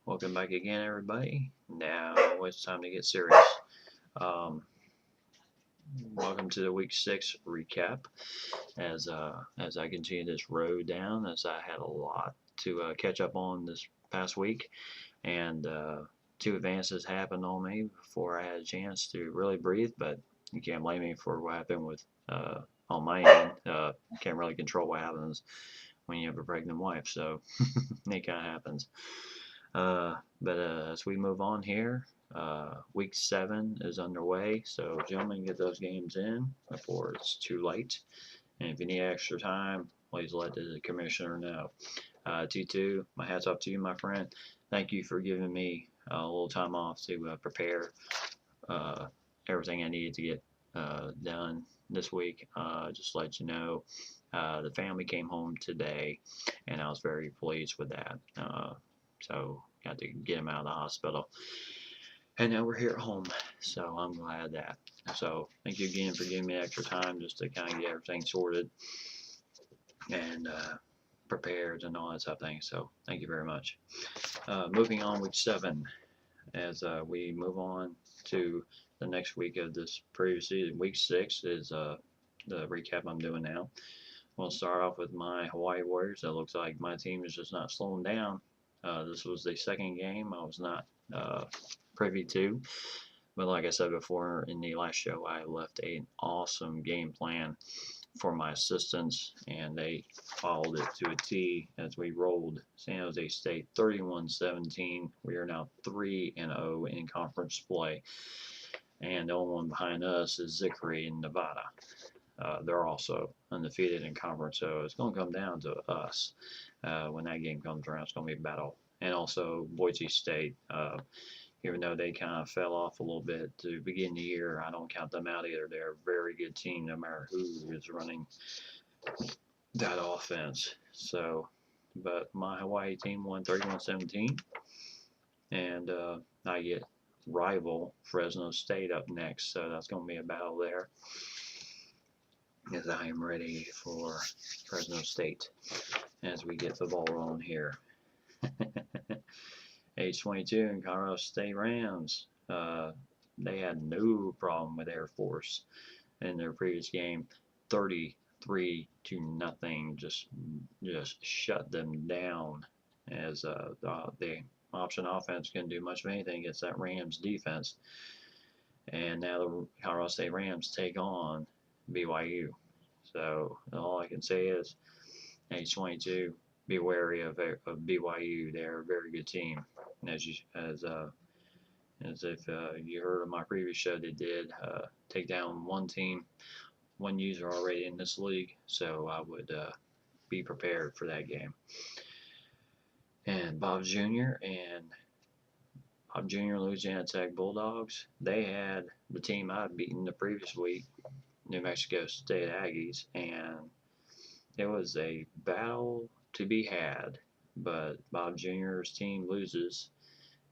Welcome back again, everybody. Now it's time to get serious. Um, Welcome to the Week 6 recap. As I continue this road down, as I had a lot to catch up on this past week, and two advances happened on me before I had a chance to really breathe. But you can't blame me for what happened with on my end. Can't really control what happens when you have a pregnant wife, so it kind of happens. But as we move on here, week 7 is underway, so gentlemen, get those games in before it's too late. And if you need extra time, please let the commissioner know. T2, my hat's off to you, my friend. Thank you for giving me a little time off to prepare uh, everything I needed to get done this week. Just to let you know, the family came home today, and I was very pleased with that. So got to get him out of the hospital. And now we're here at home, so I'm glad of that. So thank you again for giving me extra time just to kind of get everything sorted and prepared and all that type of thing. So thank you very much. Moving on, week 7, as we move on to the next week of this previous season. Week 6 is the recap I'm doing now. We'll start off with my Hawaii Warriors. It looks like my team is just not slowing down. This was the second game I was not privy to. But like I said before in the last show, I left an awesome game plan for my assistants, and they followed it to a T as we rolled San Jose State 31-17. We are now 3-0 in conference play, and the only one behind us is Zickery in Nevada. They're also undefeated in conference, so it's going to come down to us when that game comes around. It's going to be a battle. And also Boise State, even though they kind of fell off a little bit to begin the year, I don't count them out either. They're a very good team, no matter who is running that offense. So, but my Hawaii team won 31-17, and I get rival Fresno State up next, so that's going to be a battle there, as I am ready for Fresno State as we get the ball rolling here. Age 22 and Colorado State Rams. They had no problem with Air Force in their previous game. 33-0, just shut them down, as the option offense couldn't do much of anything against that Rams defense. And now the Colorado State Rams take on BYU. So all I can say is, age 22, be wary of BYU. They're a very good team. As if you heard of my previous show, they did take down one team, one user already in this league. So I would be prepared for that game. And Bob Jr. Louisiana Tech Bulldogs, they had the team I'd beaten the previous week, New Mexico State Aggies, and it was a battle to be had, but Bob Jr.'s team loses.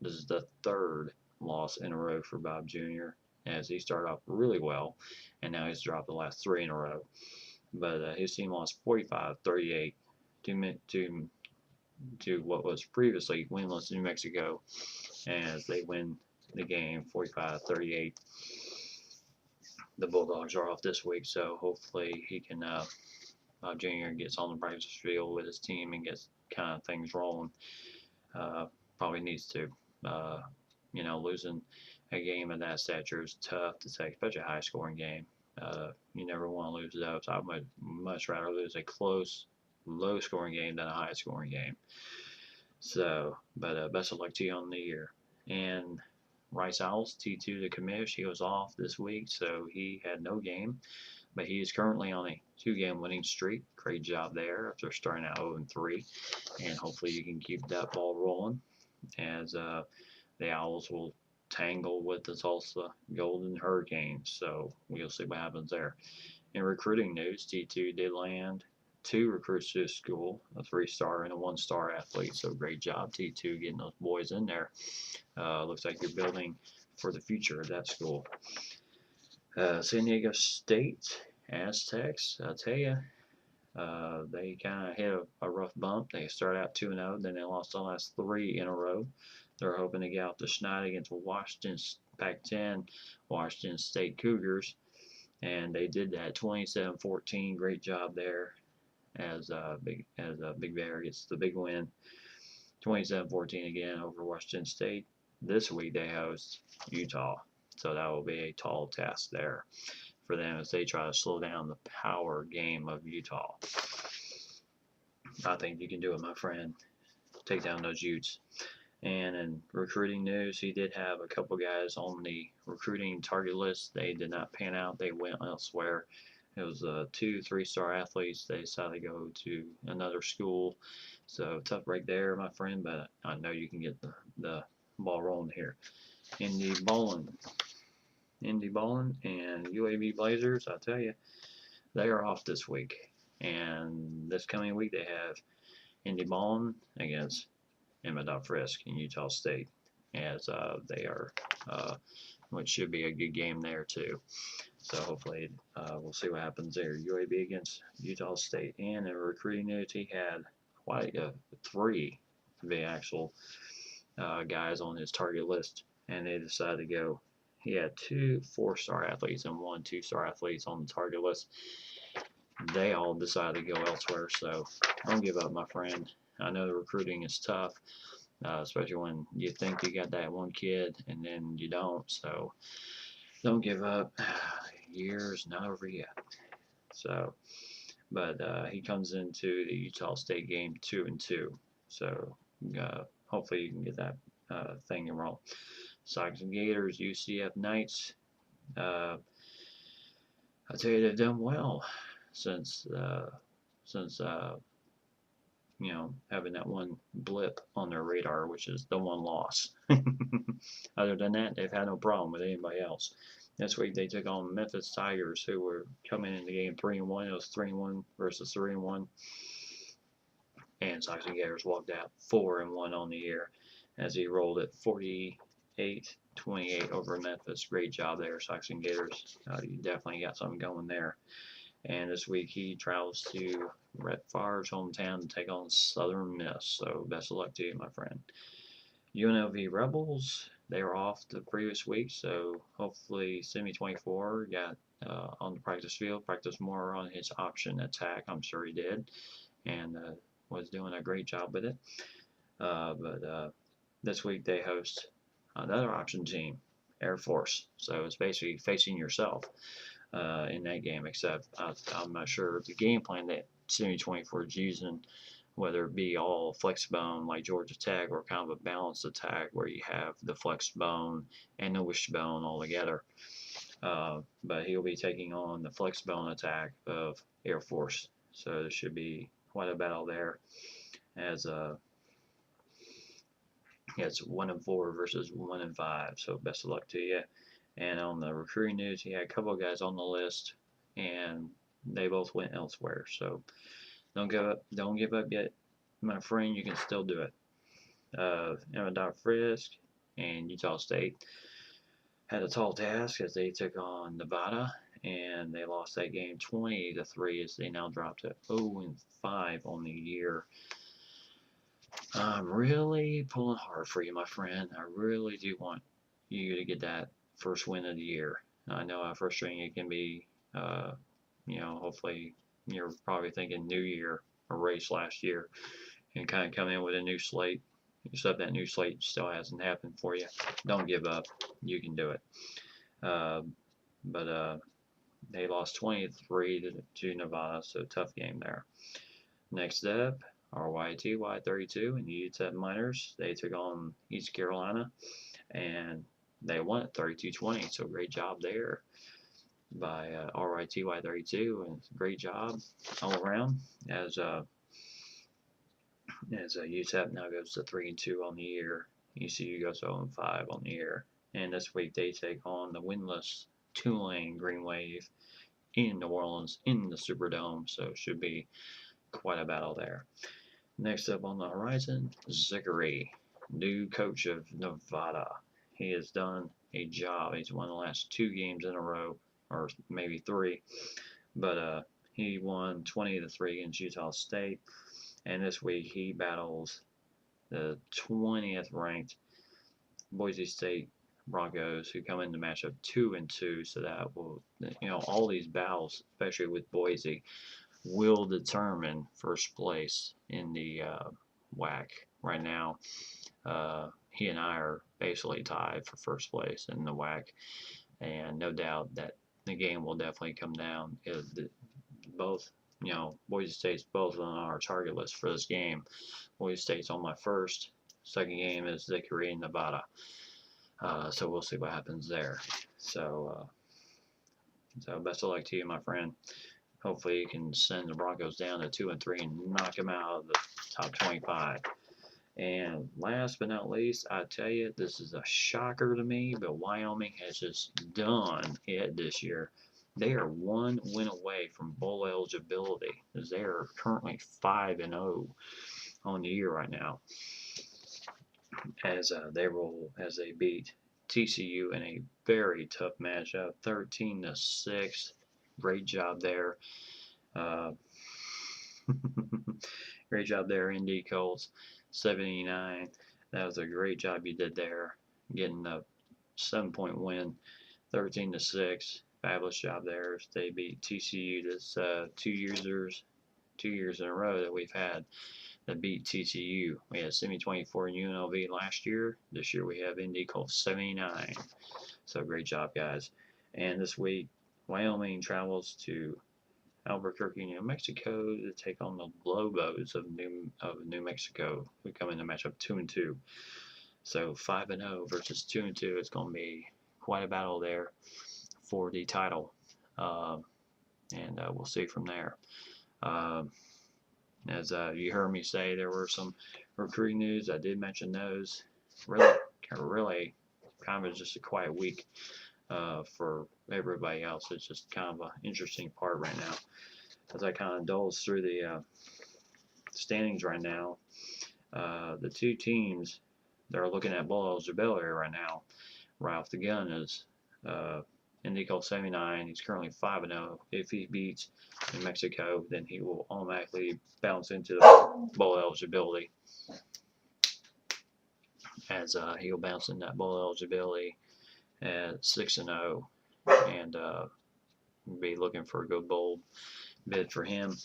This is the third loss in a row for Bob Jr., as he started off really well, and now he's dropped the last 3 in a row. But his team lost 45-38 to what was previously winless New Mexico, as they win the game 45-38. The Bulldogs are off this week, so hopefully he can Bob Jr. gets on the practice field with his team and gets kind of things rolling. Probably needs to. Losing a game of that stature is tough to take, especially a high-scoring game. You never want to lose those. I would much rather lose a close, low-scoring game than a high-scoring game. So, but best of luck to you on the year. And Rice Owls, T2 the commish, he was off this week, so he had no game. But he is currently on a 2-game winning streak. Great job there after starting out 0-3. And hopefully you can keep that ball rolling, as the Owls will tangle with the Tulsa Golden Hurricanes. So we'll see what happens there. In recruiting news, T2 did land 2 recruits to his school, a 3-star and a 1-star athlete. So great job, T2, getting those boys in there. Looks like you're building for the future of that school. San Diego State Aztecs, I'll tell you, They kind of hit a rough bump. They started out 2-0, then they lost the last 3 in a row. They're hoping to get out the schneid against Washington Pac-10 Washington State Cougars, and they did that 27-14. Great job there as Big Bear gets the big win, 27-14 again over Washington State. This week they host Utah, so that will be a tall task there for them as they try to slow down the power game of Utah. I think you can do it, my friend. Take down those Utes. And in recruiting news, he did have a couple guys on the recruiting target list. They did not pan out. They went elsewhere. It was 2 3-star athletes. They decided to go to another school. So tough break there, my friend, but I know you can get the ball rolling here. Indy Bowling and UAB Blazers, I tell you, they are off this week. And this coming week, they have Indy Bowling against Emma.Frisk in Utah State, as they are, which should be a good game there too. So hopefully we'll see what happens there. UAB against Utah State. And in recruiting news, he had quite 3 the actual guys on his target list, and they decided to go. He had 2 4-star athletes and 1 2-star athletes on the target list. They all decided to go elsewhere, so don't give up, my friend. I know the recruiting is tough, especially when you think you got that one kid and then you don't. So don't give up. Year's not over yet. So, but he comes into the Utah State game 2-2. So hopefully you can get that thing in roll. Sox and Gators, UCF Knights. I tell you, they've done well since you know, having that one blip on their radar, which is the one loss. Other than that, they've had no problem with anybody else. This week they took on Memphis Tigers, who were coming in the game 3-1. It was 3-1 versus 3-1. And Sox and Gators walked out 4-1 on the year as he rolled it 48-28 over Memphis. Great job there, Sox and Gators. You definitely got something going there. And this week he travels to Brett Favre's hometown to take on Southern Miss. So best of luck to you, my friend. UNLV Rebels, they were off the previous week, so hopefully Semi-24 got on the practice field, practiced more on his option attack. I'm sure he did, and was doing a great job with it. But this week they host another option team, Air Force. So it's basically facing yourself in that game, except I'm not sure the game plan that Semi-24 is using, whether it be all flex bone like Georgia Tech or kind of a balanced attack where you have the flex bone and the wishbone all together. But he'll be taking on the flex bone attack of Air Force. So there should be quite a battle there, as it's 1-4 versus 1-5. So best of luck to you. And on the recruiting news, he had a couple of guys on the list, and they both went elsewhere. So don't give up yet, my friend. You can still do it. Emma.Frisk and Utah State had a tall task as they took on Nevada, and they lost that game 20-3 as they now dropped to 0-5 on the year. I'm really pulling hard for you, my friend. I really do want you to get that first win of the year. I know how frustrating it can be. You know, hopefully you're probably thinking new year, a race last year, and kind of come in with a new slate. Except that new slate still hasn't happened for you. Don't give up. You can do it. But they lost 23 to Nevada, so tough game there. Next up, RYTY 32 and the UTEP Miners. They took on East Carolina, and they won it 32-20. So great job there by RYTY 32, and great job all around as UTEP now goes to 3-2 on the year. ECU goes 0-5 on the year. And this week they take on the winless Tulane Green Wave in New Orleans in the Superdome. So it should be quite a battle there. Next up on the horizon, Zickery, new coach of Nevada. He has done a job. He's won the last 2 games in a row, or maybe 3. But He won 20-3 against Utah State, and this week he battles the 20th ranked Boise State Broncos, who come in the matchup 2-2. So that will, all these battles, especially with Boise, will determine first place in the WAC. Right now, he and I are basically tied for first place in the WAC, and no doubt that the game will definitely come down. Both, Boise State's both on our target list for this game. Boise State's on my first. Second game is Hickory in Nevada. So we'll see what happens there. So best of luck to you, my friend. Hopefully you can send the Broncos down to 2-3 and knock them out of the top 25. And last but not least, I tell you, this is a shocker to me, but Wyoming has just done it this year. They are 1 win away from bowl eligibility, as they are currently 5-0 on the year right now, as they beat TCU in a very tough matchup, 13-6. Great job there. Great job there, ND Colts. 79. That was a great job you did there, getting a 7-point win, 13-6. Fabulous job there. They beat TCU. This 2 years in a row that we've had that beat TCU. We had 24 in UNLV last year. This year we have ND Colts 79. So great job, guys. And this week, Wyoming travels to Albuquerque, New Mexico to take on the Lobos of New Mexico. We come in the matchup 2-2. So 5-0 versus 2-2. It's going to be quite a battle there for the title. And we'll see from there. As you heard me say, there were some recruiting news. I did mention those. Really kind of just a quiet week for everybody else. It's just kind of an interesting part right now. As I kind of indulge through the standings right now, the two teams that are looking at bowl eligibility right now, right off the gun, is ND Colts 79. He's currently 5-0. If he beats New Mexico, then he will automatically bounce into the bowl eligibility, as he'll bounce in that bowl eligibility at 6-0, and be looking for a good bowl bid for him.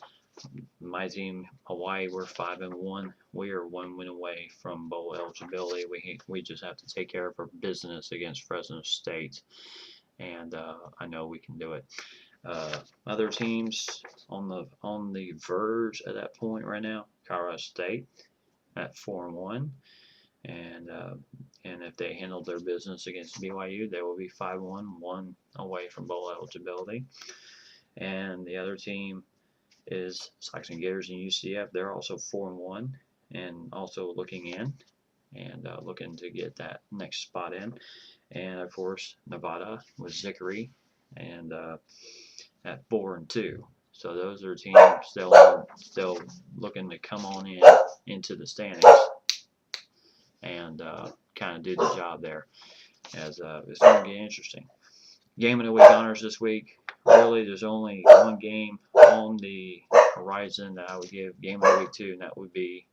My team, Hawaii, we're 5-1. We are 1 win away from bowl eligibility. We just have to take care of our business against Fresno State, and I know we can do it. Other teams on the verge at that point right now: Colorado State at 4-1. And if they handle their business against BYU, they will be 5-1, 1 away from bowl eligibility. And the other team is Saxon Gators and UCF. They're also 4-1 and also looking in and looking to get that next spot in. And of course, Nevada with Hickory and at 4-2. So those are teams still looking to come on into the standings and kind of do the job there, as it's going to get interesting. Game of the week honors this week. Really, there's only one game on the horizon that I would give game of the week to, and that would be,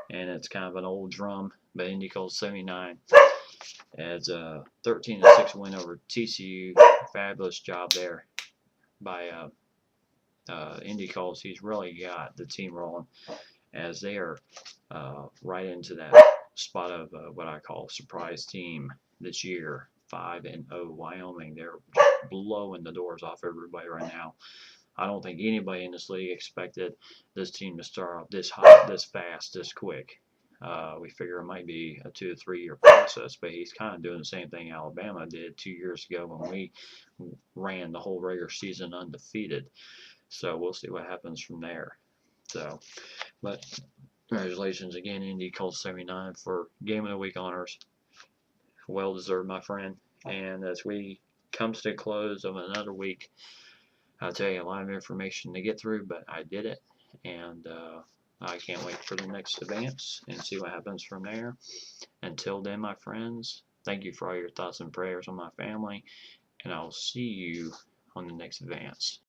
and it's kind of an old drum, but ND Colts 79 as a 13-6 win over TCU. Fabulous job there by ND Colts. He's really got the team rolling, as they are right into that spot of what I call surprise team this year. 5-0 Wyoming. They're blowing the doors off everybody right now. I don't think anybody in this league expected this team to start off this hot, this fast, this quick. We figure it might be a 2 to 3 year process, but he's kind of doing the same thing Alabama did 2 years ago when we ran the whole regular season undefeated. So we'll see what happens from there. So, but congratulations again, ND Colts 79 for Game of the Week honors. Well deserved, my friend. And as we come to the close of another week, I'll tell you a lot of information to get through, but I did it, and I can't wait for the next advance and see what happens from there. Until then, my friends, thank you for all your thoughts and prayers on my family, and I'll see you on the next advance.